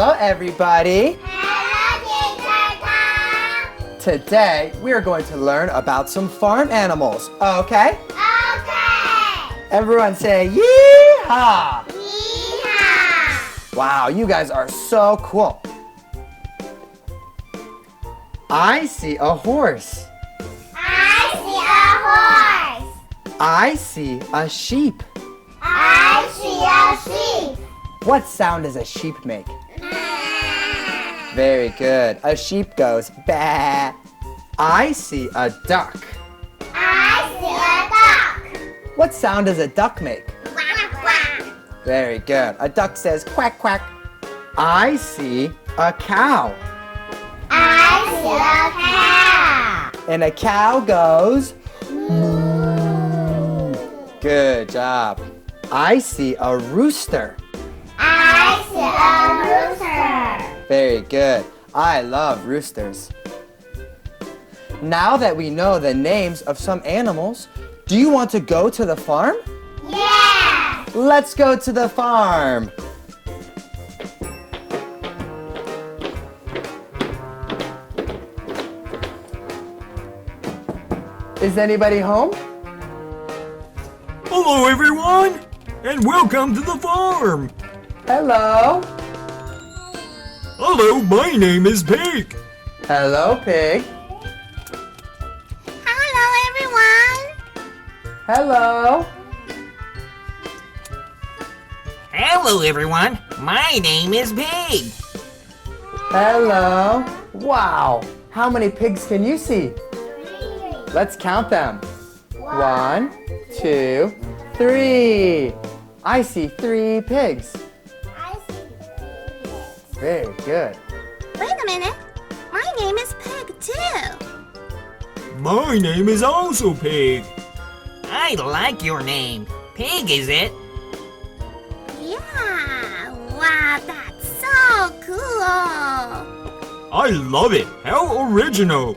Hello, everybody. Hello, Teacher Tom. Today, we are going to learn about some farm animals, okay? Okay. Everyone say, yee-haw! Yeehaw. Wow, you guys are so cool. I see a horse. I see a horse. I see a sheep. I see a sheep. What sound does a sheep make? Very good. A sheep goes ba. I see a duck. I see a duck. What sound does a duck make? Quack, quack. Very good. A duck says quack, quack. I see a cow. I see a cow. And a cow goes moo. Good job. I see a rooster. I see a rooster. Very good. I love roosters. Now that we know the names of some animals, do you want to go to the farm? Yeah. Let's go to the farm. Is anybody home? Hello everyone, and welcome to the farm. Hello. Hello, my name is Pig. Hello, pig. Hello, everyone. Hello. Hello everyone, my name is Pig. Hello. Wow. How many pigs can you see? Let's count them. 1, 2, 3. I see 3 pigs. I see Very good. Wait a minute. My name is Pig too. My name is also Pig. I like your name. Pig, is it? Yeah. Wow, that's so cool. I love it. How original.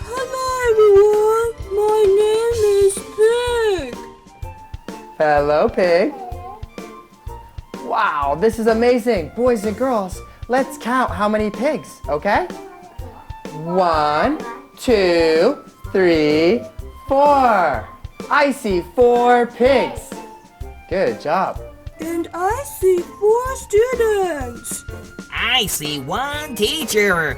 Hello everyone, my name is Pig. Hello, pig. Wow, this is amazing. Boys and girls, let's count how many pigs, okay? 1, 2, 3, 4. I see 4 pigs. Good job. And I see 4 students. I see one teacher.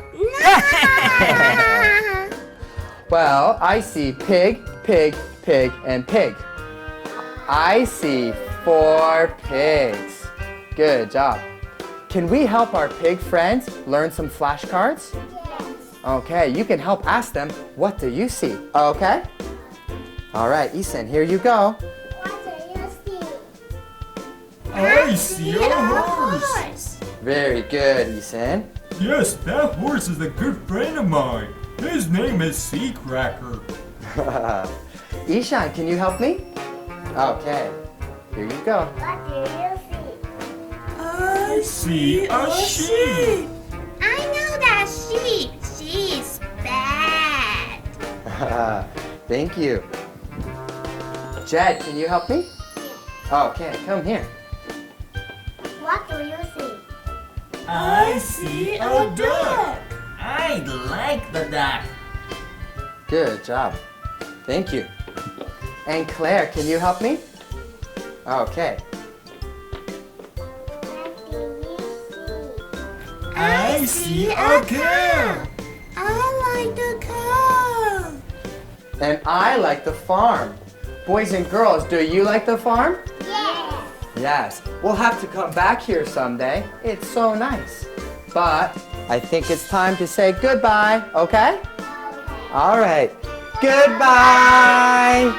Well, I see pig, pig, pig, and pig. I see 4 pigs. Good job. Can we help our pig friends learn some flashcards? Okay, you can help ask them, what do you see? Okay? All right, Ethan, here you go. What do you see? I see a horse. Very good, Ethan. Yes, that horse is a good friend of mine. His name is Seacracker. Ishan, can you help me? Okay, here you go. What do you see? I See a sheep. I know that sheep. She's bad. Thank you. Jed, can you help me? Okay, come here. What do you see? I see a duck. I like the duck. Good job. Thank you. And Claire, can you help me? Okay. What do you see? I see a cow. I like the cow. And I like the farm. Boys and girls, do you like the farm? Yes. Yes. We'll have to come back here someday. It's so nice. But I think it's time to say goodbye, okay? All right. Goodbye.